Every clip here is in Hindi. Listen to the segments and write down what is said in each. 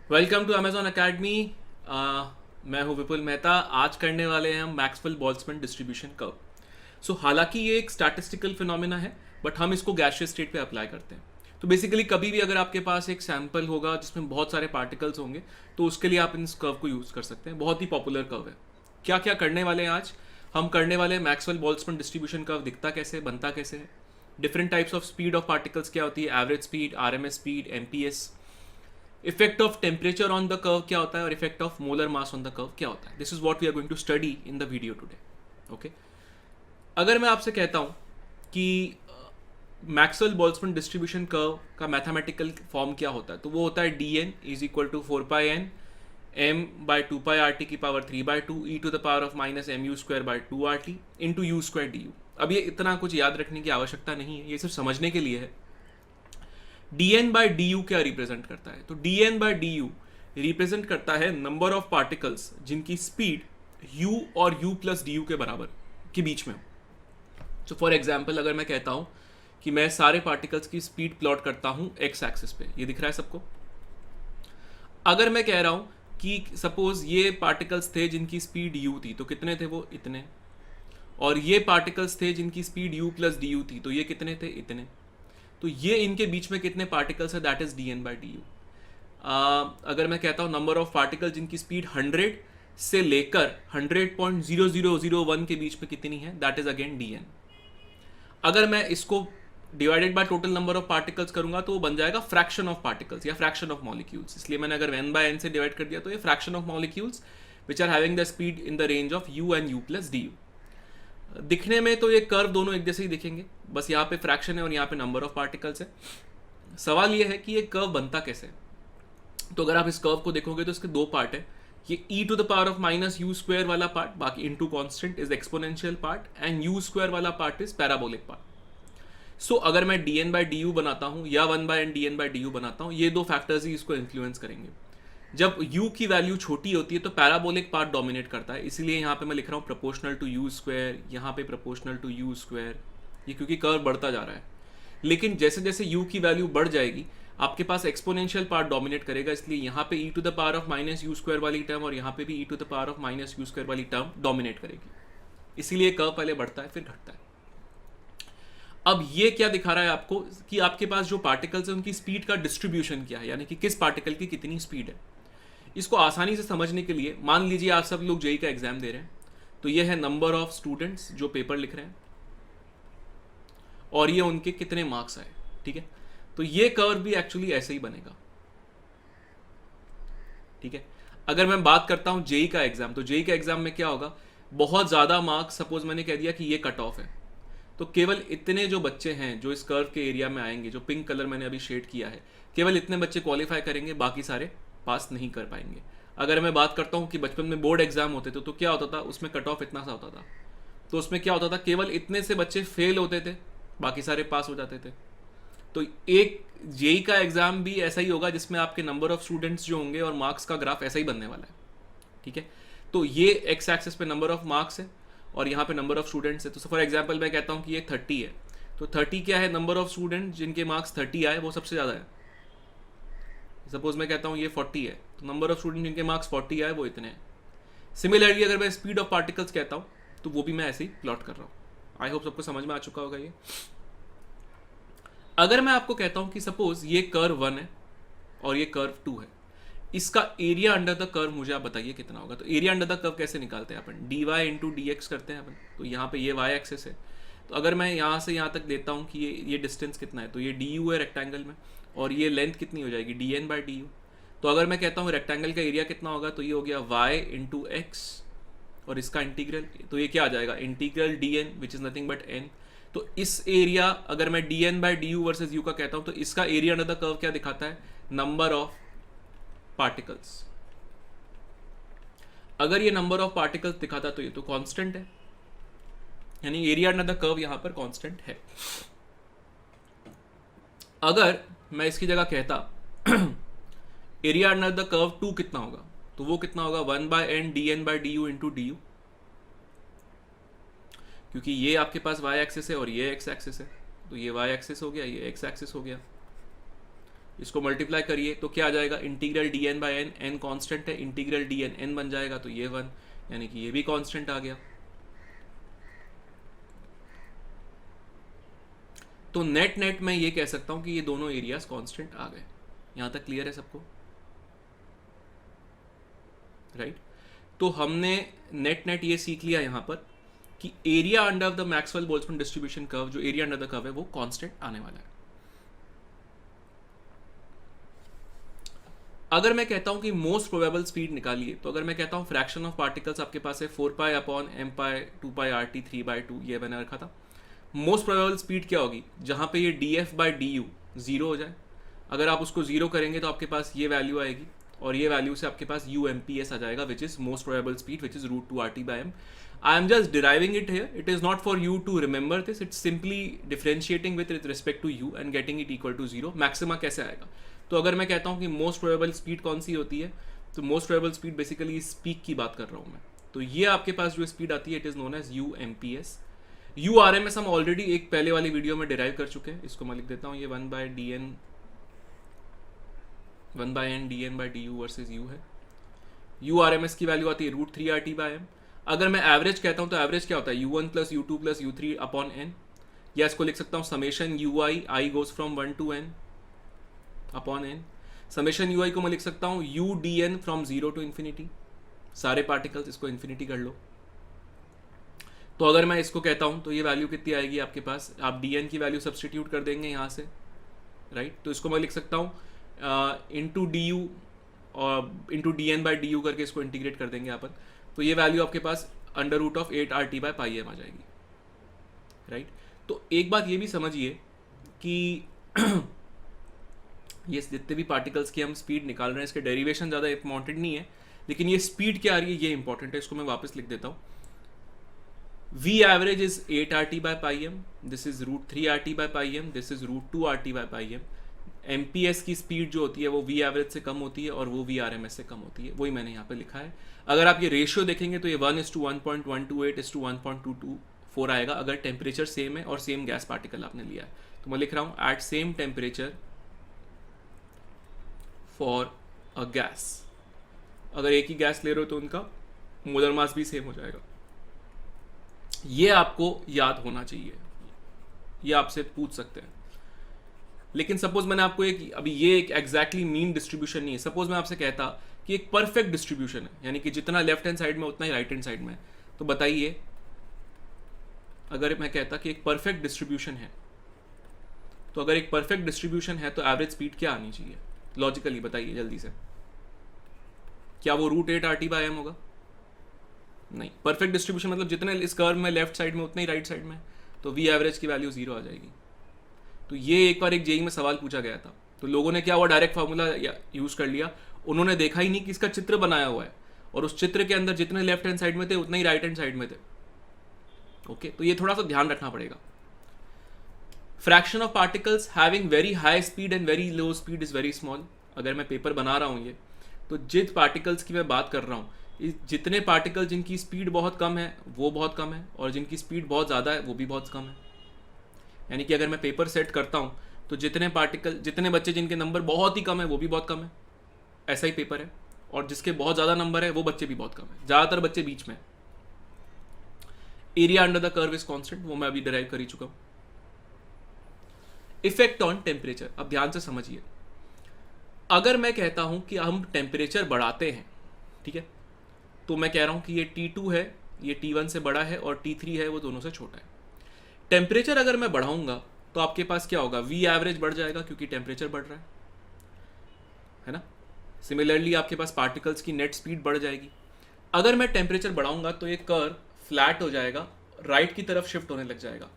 Welcome to Amazon academy. मैं हूं विपुल मेहता। आज करने वाले हैं हम मैक्सवेल बोल्ट्जमैन डिस्ट्रीब्यूशन कर्व। हालांकि ये एक स्टैटिस्टिकल फिनोमेना है, बट हम इसको गैसियस स्टेट पे अप्लाई करते हैं। तो बेसिकली कभी भी अगर आपके पास एक सैंपल होगा जिसमें बहुत सारे पार्टिकल्स होंगे, तो उसके लिए आप इस कर्व को यूज़ कर सकते हैं। बहुत ही पॉपुलर कर्व है। क्या क्या करने वाले हैं आज? हम करने वाले हैं मैक्सवेल बोल्ट्जमैन डिस्ट्रीब्यूशन कर्व दिखता कैसे, बनता कैसे है, different types of speed of particles क्या होती है, average speed, RMS speed, MPS, effect of temperature on the curve क्या होता है, और effect of molar mass on the curve क्या होता है। This is what we are going to study in the video today. Okay, अगर मैं आपसे कहता हूं कि मैक्सवेल बोल्ट्जमैन डिस्ट्रीब्यूशन कर्व का मैथमेटिकल फॉर्म क्या होता है, तो वो होता है d n is equal to 4πn m by 2π/r t की power 3/2 e to the power of minus m u square by 2r t into u square d u. अब ये इतना कुछ याद रखने की आवश्यकता नहीं है, ये सिर्फ समझने के लिए है। D n by d u क्या रिप्रेजेंट करता है? तो d n by d u represent करता है नंबर ऑफ पार्टिकल्स जिनकी स्पीड u और u प्लस डी यू के बराबर के बीच में हो। तो फॉर एग्जाम्पल अगर मैं कहता हूं कि मैं सारे पार्टिकल्स की स्पीड प्लॉट करता हूं एक्स एक्सिस पे, ये दिख रहा है सबको। अगर मैं कह रहा हूं कि सपोज ये पार्टिकल्स थे जिनकी स्पीड u थी, तो कितने थे वो? इतने। और ये पार्टिकल्स थे जिनकी speed u plus d you थी, तो ये कितने थे? इतने। तो ये इनके बीच में कितने पार्टिकल्स है? That is d n by d u. अगर मैं कहता हूँ नंबर ऑफ पार्टिकल जिनकी स्पीड 100 से लेकर 100.0001 के बीच में कितनी है, that is again d n. अगर मैं इसको divided by total number of particles करूंगा तो वो बन जाएगा फ्रैक्शन ऑफ पार्टिकल्स या फ्रैक्शन ऑफ मॉलिक्यूल्स। इसलिए मैंने अगर n बाय n से डिवाइड कर दिया तो ये fraction of molecules which are having the speed in the range of u and u plus d u. दिखने में तो ये कर्व दोनों एक जैसे ही दिखेंगे, बस यहाँ पे फ्रैक्शन है और यहाँ पे नंबर ऑफ पार्टिकल्स है। सवाल ये है कि ये कर्व बनता कैसे है। तो अगर आप इस कर्व को देखोगे तो इसके दो पार्ट है। ये e to the power of minus u square वाला पार्ट, बाकी into constant is exponential part, and u square वाला part is parabolic part. So अगर मैं d n by d u बनाता हूँ या 1/n d n by d u बनाता हूँ, ये दो फैक्टर्स ही इसको इन्फ्लुएंस करेंगे। जब u की वैल्यू छोटी होती है तो पैराबोलिक पार्ट डोमिनेट करता है, इसीलिए यहाँ पे मैं लिख रहा हूँ प्रोपोर्शनल टू यू स्क्वायर, यहाँ पे प्रोपोर्शनल टू यू स्क्वायर, ये क्योंकि कर्व बढ़ता जा रहा है। लेकिन जैसे जैसे u की वैल्यू बढ़ जाएगी आपके पास एक्सपोनेंशियल पार्ट डोमिनेट करेगा, इसलिए यहाँ पे e to the power of minus u square वाली टर्म और यहाँ पे भी e to the power of minus u square वाली टर्म डोमिनेट करेगी। इसीलिए कर्व पहले बढ़ता है फिर घटता है। अब ये क्या दिखा रहा है आपको कि आपके पास जो पार्टिकल्स है उनकी स्पीड का डिस्ट्रीब्यूशन क्या है, यानी कि किस पार्टिकल की कितनी स्पीड है। इसको आसानी से समझने के लिए मान लीजिए आप सब लोग जेई का एग्जाम दे रहे हैं, तो ये है नंबर ऑफ स्टूडेंट्स जो पेपर लिख रहे हैं और ये उनके कितने मार्क्स आए। ठीक है, तो ये कर्व भी एक्चुअली ऐसे ही बनेगा। ठीक है, अगर मैं बात करता हूं जेई का एग्जाम, तो जेई का एग्जाम में क्या होगा, बहुत ज्यादा मार्क्स, सपोज मैंने कह दिया कि ये कट ऑफ है, तो केवल इतने जो बच्चे हैं जो इस कर्व के एरिया में आएंगे, जो पिंक कलर मैंने अभी शेड किया है, केवल इतने बच्चे क्वालिफाई करेंगे, बाकी सारे पास नहीं कर पाएंगे। अगर मैं बात करता हूँ कि बचपन में बोर्ड एग्जाम होते थे तो क्या होता था, उसमें कट ऑफ इतना सा होता था, तो उसमें क्या होता था, केवल इतने से बच्चे फेल होते थे, बाकी सारे पास हो जाते थे। तो एक जेई का एग्जाम भी ऐसा ही होगा जिसमें आपके नंबर ऑफ स्टूडेंट्स जो होंगे और मार्क्स का ग्राफ ऐसा ही बनने वाला है। ठीक है, तो ये एक्स एक्सिस पे नंबर ऑफ मार्क्स है और यहाँ पे नंबर ऑफ स्टूडेंट्स है। तो फॉर एग्जाम्पल मैं कहता हूँ कि ये 30 है, तो 30 क्या है, नंबर ऑफ स्टूडेंट जिनके मार्क्स 30 आए वो सबसे ज़्यादा है। सपोज मैं कहता हूँ ये 40 है, तो नंबर ऑफ स्टूडेंट जिनके मार्क्स 40 आए वो इतने हैं। सिमिलरली अगर मैं स्पीड ऑफ पार्टिकल्स कहता हूँ तो वो भी मैं ऐसे ही प्लॉट कर रहा हूँ। आई होप सबको समझ में आ चुका होगा ये। अगर मैं आपको कहता हूँ कि सपोज ये कर्व 1 है और ये कर्व 2 है, इसका एरिया अंडर द कर्व मुझे आप बताइए कितना होगा। तो एरिया अंडर द कर्व कैसे निकालते हैं अपन, D Y into D X करते हैं अपन। तो यहाँ पे ये वाई एक्सेस है, तो अगर मैं यहाँ से यहाँ तक देता हूँ कि ये डिस्टेंस कितना है, तो ये डी यू है रेक्टेंगल में, और ये लेंथ कितनी हो जाएगी, d n by d u. तो अगर मैं कहता हूँ रेक्टेंगल का एरिया कितना होगा, तो ये हो गया वाई इंटू एक्स और इसका इंटीग्रल, तो ये क्या आ जाएगा, integral d n which is nothing but n. तो इस एरिया अगर मैं d n by d u versus u का कहता हूँ, तो इसका एरिया अंडर द कर्व क्या दिखाता है, नंबर ऑफ पार्टिकल्स। अगर ये नंबर ऑफ पार्टिकल्स दिखाता तो ये तो कांस्टेंट है, यानी एरिया अंडर द कर्व यहां पर कांस्टेंट है। अगर मैं इसकी जगह कहता एरिया अंडर द कर्व 2 कितना होगा, तो वो कितना होगा, 1/n d n by d u into d u, क्योंकि ये आपके पास वाई एक्सिस है और ये एक्स एक्सिस है, तो ये वाई एक्सिस हो गया, ये एक्स एक्सिस हो गया। इसको मल्टीप्लाई करिए तो क्या आ जाएगा, integral d n by n, n constant है, इंटीग्रल डी एन एन बन जाएगा, तो ये 1, यानी कि ये भी कॉन्स्टेंट आ गया। तो नेट नेट मैं ये कह सकता हूं कि ये दोनों एरियाज कांस्टेंट आ गए। यहां तक क्लियर है सबको, राइट? तो हमने नेट नेट ये सीख लिया यहां पर कि area under the Maxwell Boltzmann distribution curve, जो एरिया अंडर द कर्व है वो कांस्टेंट आने वाला है। अगर मैं कहता हूं कि मोस्ट प्रोबेबल स्पीड निकालिए, तो अगर मैं कहता हूं फ्रैक्शन ऑफ पार्टिकल्स आपके पास है 4 पाई अपॉन एम पाई 2 पाई आर टी 3/2, ये बना रखा था। मोस्ट प्रोबेबल स्पीड क्या होगी, जहां पे ये D F by d you zero हो जाए। अगर आप उसको जीरो करेंगे तो आपके पास ये वैल्यू आएगी, और ये वैल्यू से आपके पास यू एम पी एस आ जाएगा, which is most probable speed, which is √2 RT by m. I am just deriving it here. It is not for you to remember this. It's simply differentiating with respect to u and getting it equal to 0. Maxima कैसे आएगा? तो अगर मैं कहता हूँ कि मोस्ट प्रोबेबल स्पीड कौन सी होती है, तो मोस्ट प्रोबेबल स्पीड बेसिकली इस पीक की बात कर रहा हूँ मैं। तो ये आपके पास जो स्पीड आती है, it is known as u m p s. U r m s हम ऑलरेडी एक पहले वाली वीडियो में डिराइव कर चुके हैं, इसको मैं लिख देता हूँ, ये 1/n dn by du versus u है। यू आर एम एस की वैल्यू आती है √3 RT by m। अगर मैं एवरेज कहता हूँ तो एवरेज क्या होता है, u1 plus u2 plus u3 upon n, या इसको लिख सकता हूँ summation ui, i goes from 1 to n upon n। Summation ui को मैं लिख सकता हूँ u dn from 0 to infinity, सारे पार्टिकल्स, इसको इन्फिनिटी कर लो। तो अगर मैं इसको कहता हूँ तो ये वैल्यू कितनी आएगी आपके पास, आप dn की वैल्यू सब्सटीट्यूट कर देंगे यहाँ से, राइट? तो इसको मैं लिख सकता हूँ इंटू डी यू और into d n by d u करके इसको इंटीग्रेट कर देंगे अपन, तो ये वैल्यू आपके पास √8 RT by pi m आ जाएगी, राइट? तो एक बात ये भी समझिए कि ये जितने भी पार्टिकल्स की हम स्पीड निकाल रहे हैं, इसके डेरिवेशन ज़्यादा इंपॉर्टेंट नहीं है, लेकिन ये स्पीड क्या आ रही है ये इंपॉर्टेंट है। इसको मैं वापस लिख देता हूँ, V average is 8 RT by pi m, this is √3 RT by pi m, this is √2 RT by pi m। MPS की स्पीड जो होती है वो V एवरेज से कम होती है और वो V RMS से कम होती है, वही मैंने यहाँ पे लिखा है। अगर आप ये रेशियो देखेंगे तो ये 1:1.128:1.224 आएगा अगर टेम्परेचर सेम है और सेम गैस पार्टिकल आपने लिया है। तो मैं लिख रहा हूँ at same temperature for a gas. अगर एक ही गैस ले रहे हो तो उनका मोलर मास भी सेम हो जाएगा। ये आपको याद होना चाहिए, ये आपसे पूछ सकते हैं। लेकिन सपोज मैंने आपको एक, अभी ये एक एग्जैक्टली मीन डिस्ट्रीब्यूशन नहीं है, सपोज मैं आपसे कहता कि एक परफेक्ट डिस्ट्रीब्यूशन है, यानी कि जितना लेफ्ट हैंड साइड में उतना ही राइट हैंड साइड में है, तो बताइए अगर मैं कहता कि एक परफेक्ट डिस्ट्रीब्यूशन है, तो अगर एक परफेक्ट डिस्ट्रीब्यूशन है तो एवरेज स्पीड क्या आनी चाहिए लॉजिकली, बताइए जल्दी से। क्या वो √8 RT by m होगा? नहीं। परफेक्ट डिस्ट्रीब्यूशन मतलब जितने इस कर्व में लेफ्ट साइड में उतने ही राइट साइड में, तो V एवरेज की वैल्यू 0 आ जाएगी। तो ये एक बार एक जेईई में सवाल पूछा गया था, तो लोगों ने क्या हुआ, डायरेक्ट फार्मूला यूज कर लिया। उन्होंने देखा ही नहीं कि इसका चित्र बनाया हुआ है और उस चित्र के अंदर जितने लेफ्ट हैंड साइड में थे उतने ही राइट हैंड साइड में थे। ओके, तो ये थोड़ा सा ध्यान रखना पड़ेगा। Fraction of particles having very high speed and very low speed is very small. अगर मैं पेपर बना रहा हूँ ये, तो जिन पार्टिकल्स की मैं बात कर रहा हूँ, जितने पार्टिकल जिनकी स्पीड बहुत कम है वो बहुत कम है, और जिनकी स्पीड बहुत ज़्यादा है वो भी बहुत कम है। यानी कि अगर मैं पेपर सेट करता हूँ तो जितने पार्टिकल, जितने बच्चे जिनके नंबर बहुत ही कम है वो भी बहुत कम है, ऐसा ही पेपर है। और जिसके बहुत ज़्यादा नंबर है वो बच्चे भी बहुत कम है, ज़्यादातर बच्चे बीच में। Area under the curve is constant, वो मैं अभी डिराइव कर ही चुका हूँ। इफेक्ट ऑन टेम्परेचर, अब ध्यान से समझिए। अगर मैं कहता हूँ कि हम टेम्परेचर बढ़ाते हैं, ठीक है, तो मैं कह रहा हूँ कि ये T2 है, ये T1 से बड़ा है, और T3 है वो दोनों से छोटा है। टेम्परेचर अगर मैं बढ़ाऊंगा तो आपके पास क्या होगा, V एवरेज बढ़ जाएगा क्योंकि टेम्परेचर बढ़ रहा है ना। सिमिलरली आपके पास पार्टिकल्स की नेट स्पीड बढ़ जाएगी। अगर मैं टेम्परेचर बढ़ाऊंगा तो ये कर्व फ्लैट हो जाएगा, राइट की तरफ शिफ्ट होने लग जाएगा,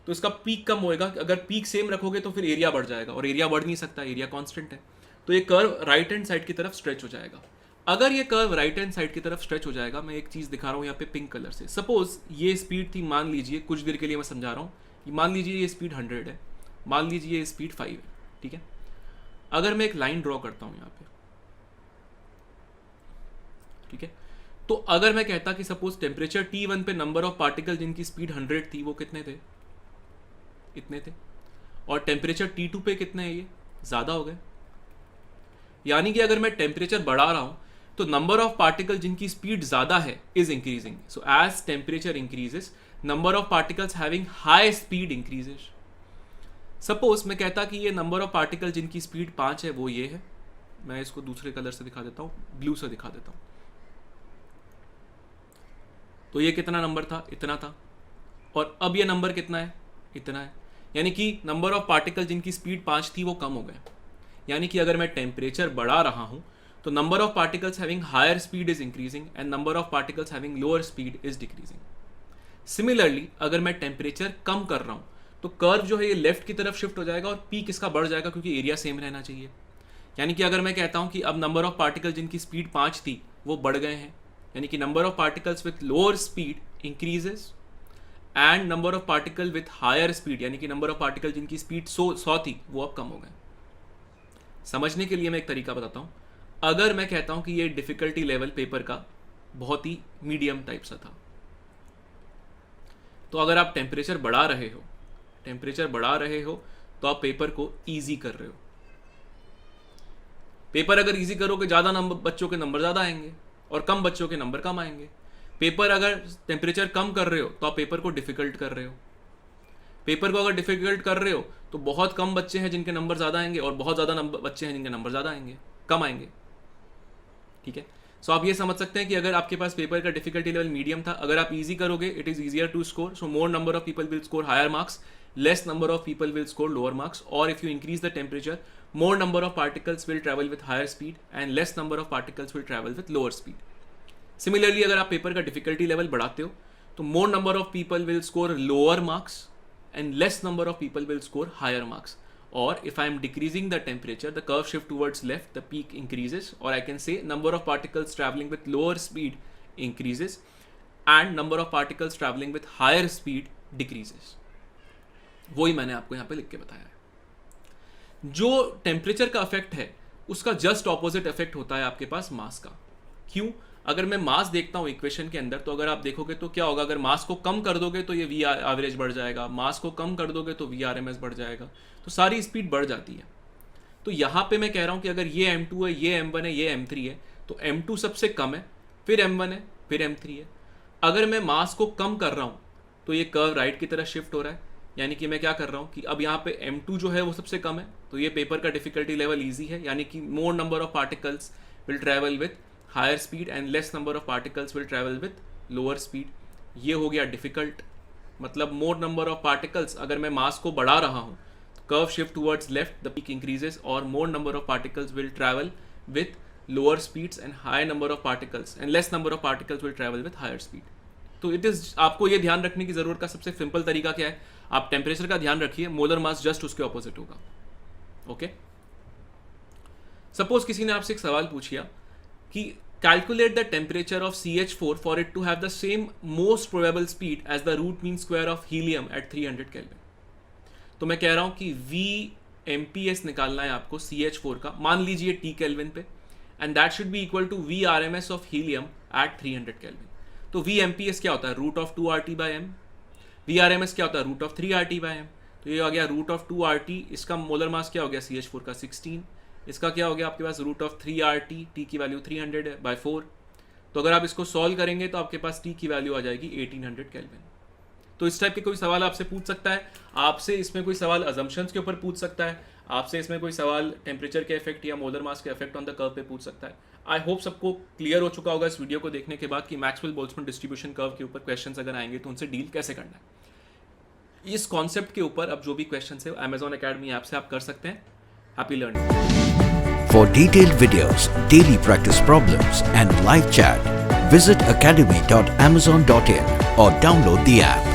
तो इसका पीक कम होएगा। अगर पीक सेम रखोगे तो फिर एरिया बढ़ जाएगा, और एरिया बढ़ नहीं सकता, एरिया कांस्टेंट है, तो ये कर्व राइट हैंड साइड की तरफ स्ट्रेच हो जाएगा। अगर ये कर्व राइट हैंड साइड की तरफ स्ट्रेच हो जाएगा, मैं एक चीज़ दिखा रहा हूँ यहाँ पे पिंक कलर से। सपोज ये स्पीड थी, मान लीजिए कुछ देर के लिए मैं समझा रहा हूँ, कि मान लीजिए ये स्पीड 100 है, मान लीजिए ये स्पीड 5 है, ठीक है। अगर मैं एक लाइन ड्रॉ करता हूँ यहाँ पे, ठीक है, तो अगर मैं कहता कि सपोज टेम्परेचर T1 पे नंबर ऑफ पार्टिकल जिनकी स्पीड 100 थी वो कितने थे, इतने थे, और टेम्परेचर T2 पे कितने हैं, ये ज़्यादा हो गए, यानी कि अगर मैं टेम्परेचर बढ़ा रहा हूँ तो नंबर ऑफ पार्टिकल जिनकी स्पीड ज़्यादा है is increasing. So as temperature increases number of particles having high speed increases. Suppose मैं कहता कि ये नंबर ऑफ पार्टिकल जिनकी स्पीड 5 है वो ये है. मैं इसको दूसरे कलर से दिखा देता हूँ, ब्लू से दिखा देता हूँ. तो ये कितना नंबर था? इतना था. और अब ये नंबर कितना है? इतना है. यानी कि नंबर ऑफ पार्टिकल जिनकी स्पीड 5 थी वो कम हो गए. यानी कि अगर मैं टेम्परेचर बढ़ा रहा हूँ तो number of particles having higher speed is increasing and number of particles having lower speed is decreasing. Similarly अगर मैं टेम्परेचर कम कर रहा हूँ तो कर्व जो है ये लेफ्ट की तरफ शिफ्ट हो जाएगा और पीक इसका बढ़ जाएगा क्योंकि एरिया सेम रहना चाहिए. यानी कि अगर मैं कहता हूँ कि अब नंबर ऑफ पार्टिकल जिनकी स्पीड 5 थी वो बढ़ गए हैं, यानी कि number of particles with lower speed increases and number of particle with higher speed, यानी कि नंबर ऑफ पार्टिकल जिनकी स्पीड 100 थी वो अब कम हो गए. समझने के लिए मैं एक तरीका बताता हूँ. अगर मैं कहता हूँ कि ये डिफिकल्टी लेवल पेपर का बहुत ही मीडियम टाइप सा था, तो अगर आप टेम्परेचर बढ़ा रहे हो तो आप पेपर को ईजी कर रहे हो. पेपर अगर ईजी करोगे ज़्यादा नंबर बच्चों के नंबर ज़्यादा आएंगे और कम बच्चों के नंबर कम आएंगे. पेपर अगर टेम्परेचर कम कर रहे हो तो आप पेपर को डिफिकल्ट कर रहे हो. पेपर को अगर डिफिकल्ट कर रहे हो तो बहुत कम बच्चे हैं जिनके नंबर ज़्यादा आएंगे और बहुत ज़्यादा बच्चे हैं जिनके नंबर ज़्यादा आएंगे, कम आएंगे. ठीक है. सो आप ये समझ सकते हैं कि अगर आपके पास पेपर का डिफिकल्टी लेवल मीडियम था, अगर आप इजी करोगे it is easier to score. So more number of people will score higher marks, less number of people will score lower marks. Or if you increase the temperature, more number of particles will travel with higher speed and less number of particles will travel with lower speed. Similarly, अगर आप पेपर का difficulty level बढ़ाते हो तो more number of people will score lower marks and less number of people will score higher marks. Or if I am decreasing the temperature, the curve shift towards left, the peak increases. Or I can say number of particles traveling with lower speed increases and number of particles traveling with higher speed decreases. वही मैंने आपको यहाँ पे लिख के बताया है. जो टेम्परेचर का इफेक्ट है उसका जस्ट ऑपोजिट इफेक्ट होता है आपके पास मास का. क्यों? अगर मैं मास देखता हूँ इक्वेशन के अंदर तो अगर आप देखोगे तो क्या होगा, अगर मास को कम कर दोगे तो ये वी एवरेज बढ़ जाएगा, मास को कम कर दोगे तो वी आर एम एस बढ़ जाएगा, तो सारी स्पीड बढ़ जाती है. तो यहाँ पे मैं कह रहा हूँ कि अगर ये M2 है, ये M1 है, ये M3 है, तो M2 सबसे कम है, फिर M1 है, फिर M3 है. अगर मैं मास को कम कर रहा हूँ तो ये कर्व राइट की तरफ शिफ्ट हो रहा है. यानी कि मैं क्या कर रहा हूँ कि अब यहाँ पे M2 जो है वो सबसे कम है, तो ये पेपर का डिफिकल्टी लेवल इजी है. यानी कि more number of particles will travel with higher speed and less number of particles will travel with lower speed. ये हो गया डिफिकल्ट. मतलब मोर नंबर ऑफ पार्टिकल्स, अगर मैं मास को बढ़ा रहा हूँ curve shift towards left, the peak increases और more number of particles will travel with lower speeds and high number of particles and less number of particles will travel with higher speed. तो इट इज़, आपको ये ध्यान रखने की ज़रूरत का सबसे सिंपल तरीका क्या है, आप टेम्परेचर का ध्यान रखिए, मोलर मास जस्ट उसके ऑपोजिट होगा. ओके. सपोज किसी ने आपसे एक सवाल पूछा कि calculate the temperature of CH4 for it to have the same most probable speed as the root mean square of helium at 300 kelvin. तो मैं कह रहा हूं कि VMPS निकालना है आपको CH4 का, मान लीजिए T केल्विन पे, and that should be equal to VRMS of helium at 300 kelvin. तो VMPS क्या होता है? Root of 2RT/m. VRMS क्या होता है? Root of 3RT/m. तो ये आ गया रूट ऑफ 2RT. इसका मोलर मास क्या हो गया? CH4 का 16. इसका क्या हो गया आपके पास? Root of 3RT. T की वैल्यू 300 है बाय 4. तो अगर आप इसको सॉल्व करेंगे तो आपके पास T की वैल्यू आ जाएगी 1800 केल्विन. तो इस टाइप के कोई सवाल आपसे पूछ सकता है, आपसे इसमें कोई सवाल अजम्पशंस के ऊपर पूछ सकता है, आपसे इसमें कोई सवाल टेम्परेचर के इफेक्ट या मोलर मास के इफेक्ट ऑन द कर्व पे पूछ सकता है. आई होप सबको क्लियर हो चुका होगा इस वीडियो को देखने के बाद कि मैक्सवेल बोल्ट्जमैन डिस्ट्रीब्यूशन कर्व के ऊपर क्वेश्चंस अगर आएंगे तो उनसे डील कैसे करना है. इस कॉन्सेप्ट के ऊपर अब जो भी क्वेश्चन है Amazon Academy ऐप से आप कर सकते हैं. Happy learning. For detailed videos, daily practice problems and live chat, visit academy.amazon.in or download the app.